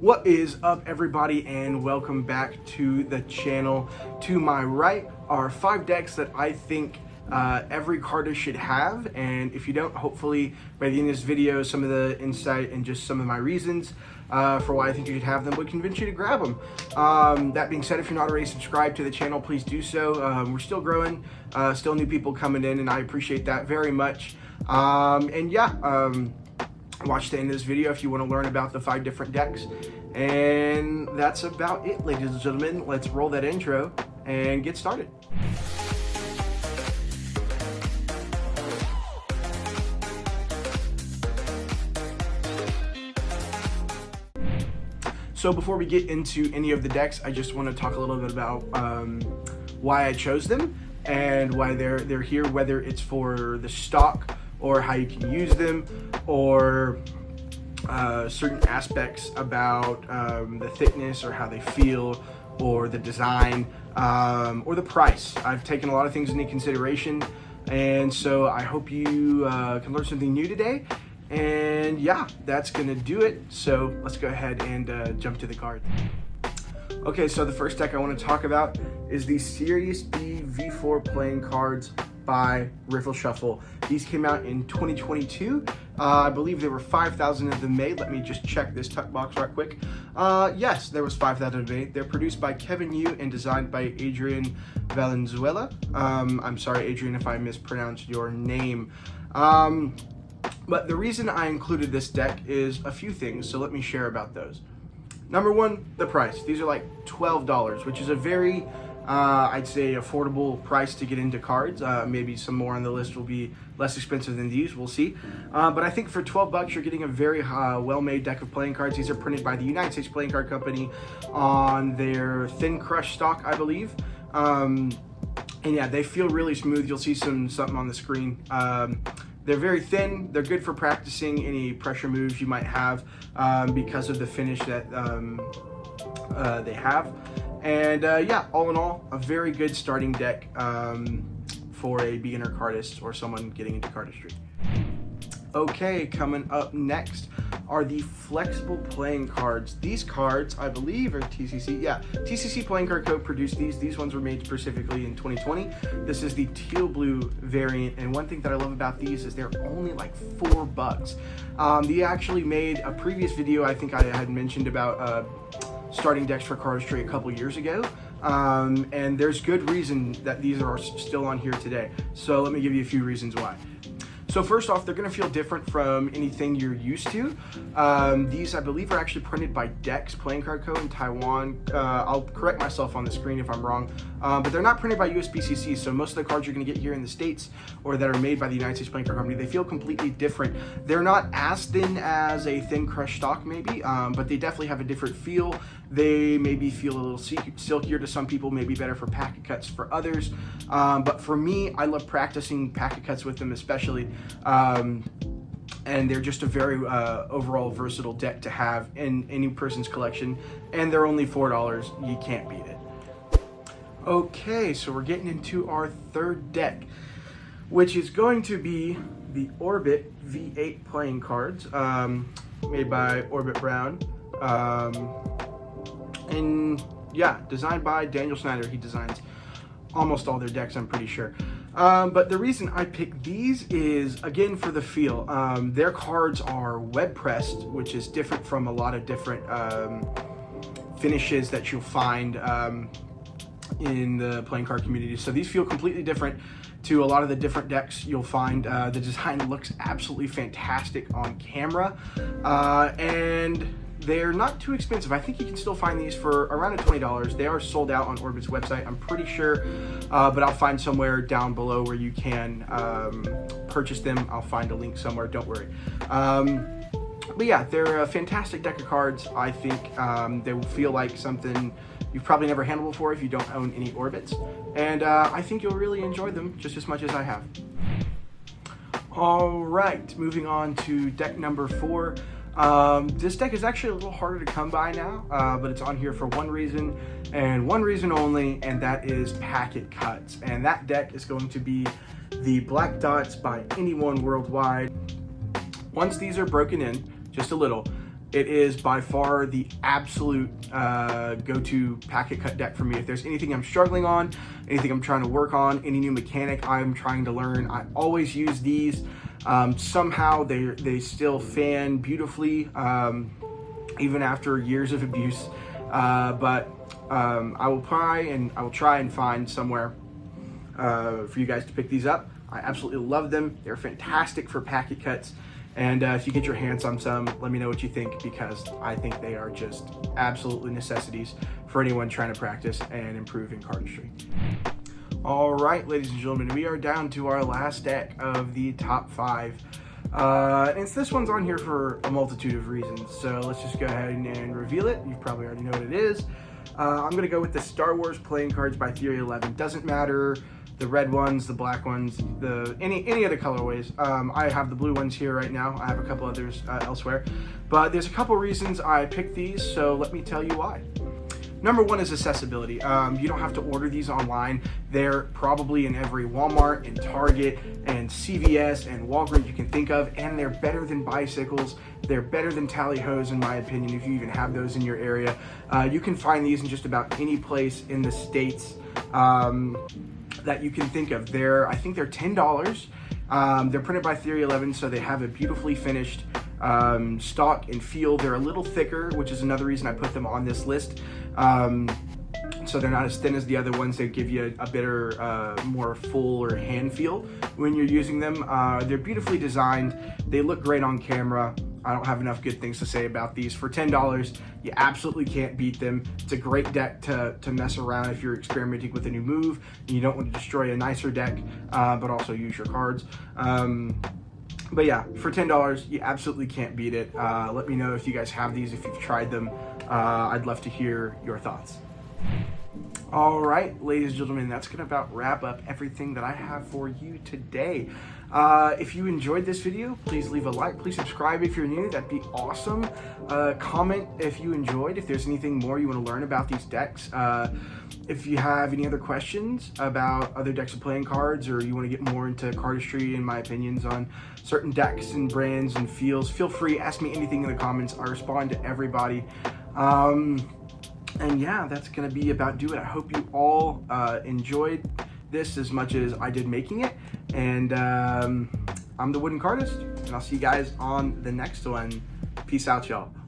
What is up, everybody, and welcome back to the channel. To my right are 5 decks that I think every cardist should have, and if you don't, hopefully by the end of this video some of the insight and just some of my reasons for why I think you should have them would convince you to grab them. That being said, if you're not already subscribed to the channel, please do so. We're still growing, still new people coming in, and I appreciate that very much. Watch the end of this video if you want to learn about the 5 different decks. And that's about it, ladies and gentlemen. Let's roll that intro and get started. So before we get into any of the decks, I just want to talk a little bit about why I chose them and why they're here, whether it's for the stock or how you can use them, or certain aspects about the thickness or how they feel, or the design, or the price. I've taken a lot of things into consideration, and so I hope you can learn something new today. And yeah, that's gonna do it. So let's go ahead and jump to the cards. Okay, so the first deck I want to talk about is the Series B V4 playing cards by Riffle Shuffle. These came out in 2022. I believe there were 5,000 of them made. Let me just check this tuck box right quick. Yes, there was 5,000 made. They're produced by Kevin Yu and designed by Adrian Valenzuela. I'm sorry, Adrian, if I mispronounced your name. But the reason I included this deck is a few things, so let me share about those. Number one, the price. These are like $12, which is a very I'd say affordable price to get into cards. Maybe some more on the list will be less expensive than these, we'll see. But I think for 12 bucks, you're getting a very well-made deck of playing cards. These are printed by the United States Playing Card Company on their thin crush stock, I believe. And yeah, they feel really smooth. You'll see something on the screen. They're very thin. They're good for practicing any pressure moves you might have because of the finish that they have. And yeah, all in all, a very good starting deck for a beginner cardist or someone getting into cardistry. Okay, coming up next are the flexible playing cards. These cards, I believe, are TCC. Yeah, TCC Playing Card Co. produced these. These ones were made specifically in 2020. This is the teal blue variant, and one thing that I love about these is they're only like $4. They actually made a previous video, I think I had mentioned about starting decks for cardistry a couple years ago, and there's good reason that these are still on here today. So let me give you a few reasons why. So first off, they're going to feel different from anything you're used to. These, I believe, are actually printed by Dex Playing Card Co. in Taiwan. I'll correct myself on the screen if I'm wrong, but they're not printed by USPCC, so most of the cards you're going to get here in the States or that are made by the United States Playing Card Company, they feel completely different. They're not as thin as a thin crush stock maybe, but they definitely have a different feel. They maybe feel a little silkier to some people, maybe better for packet cuts for others. But for me, I love practicing packet cuts with them especially. And they're just a very overall versatile deck to have in any person's collection. And they're only $4. You can't beat it. Okay, so we're getting into our third deck, which is going to be the Orbit V8 playing cards, made by Orbit Brown. And yeah, designed by Daniel Snyder. He designs almost all their decks, I'm pretty sure. But the reason I picked these is, again, for the feel. Their cards are web pressed, which is different from a lot of different finishes that you'll find in the playing card community. So these feel completely different to a lot of the different decks you'll find. The design looks absolutely fantastic on camera, and they're not too expensive. I think you can still find these for around $20. They are sold out on Orbit's website, I'm pretty sure, but I'll find somewhere down below where you can purchase them. I'll find a link somewhere, don't worry. But yeah, they're a fantastic deck of cards. I think they will feel like something you've probably never handled before if you don't own any Orbits, and I think you'll really enjoy them just as much as I have. All right, moving on to deck number 4. This deck is actually a little harder to come by now, but it's on here for one reason and one reason only, and that is packet cuts. And that deck is going to be the Black Dots by Anyone Worldwide. Once these are broken in, just a little, it is by far the absolute go-to packet cut deck for me. If there's anything I'm struggling on, anything I'm trying to work on, any new mechanic I'm trying to learn, I always use these. Somehow they still fan beautifully, even after years of abuse. But I will try and find somewhere for you guys to pick these up. I absolutely love them. They're fantastic for packet cuts. And if you get your hands on some, let me know what you think, because I think they are just absolutely necessities for anyone trying to practice and improve in cardistry. All right, ladies and gentlemen, we are down to our last deck of the top 5. And this one's on here for a multitude of reasons, so let's just go ahead and reveal it. You probably already know what it is. I'm going to go with the Star Wars playing cards by Theory 11. Doesn't matter the red ones, the black ones, any other colorways. I have the blue ones here right now. I have a couple others elsewhere, but there's a couple reasons I picked these, so let me tell you why. Number one is accessibility. You don't have to order these online. They're probably in every Walmart and Target and CVS and Walgreens you can think of, and they're better than bicycles. They're better than tally-hos, in my opinion, if you even have those in your area. You can find these in just about any place in the States that you can think of. I think they're $10. They're printed by Theory 11, so they have a beautifully finished stock and feel. They're a little thicker, which is another reason I put them on this list. So they're not as thin as the other ones. They give you a better, more fuller hand feel when you're using them. They're beautifully designed. They look great on camera. I don't have enough good things to say about these. For $10, you absolutely can't beat them. It's a great deck to mess around if you're experimenting with a new move and you don't want to destroy a nicer deck, but also use your cards. But yeah, for $10, you absolutely can't beat it. Let me know if you guys have these, if you've tried them. I'd love to hear your thoughts. All right, ladies and gentlemen, that's going to about wrap up everything that I have for you today. If you enjoyed this video, please leave a like. Please subscribe if you're new. That'd be awesome. Comment if you enjoyed, if there's anything more you want to learn about these decks. If you have any other questions about other decks of playing cards, or you want to get more into cardistry and my opinions on certain decks and brands and feels, feel free, ask me anything in the comments. I respond to everybody. And yeah, that's going to be about it. I hope you all enjoyed this as much as I did making it. And I'm the Wooden Cardist, and I'll see you guys on the next one. Peace out, y'all.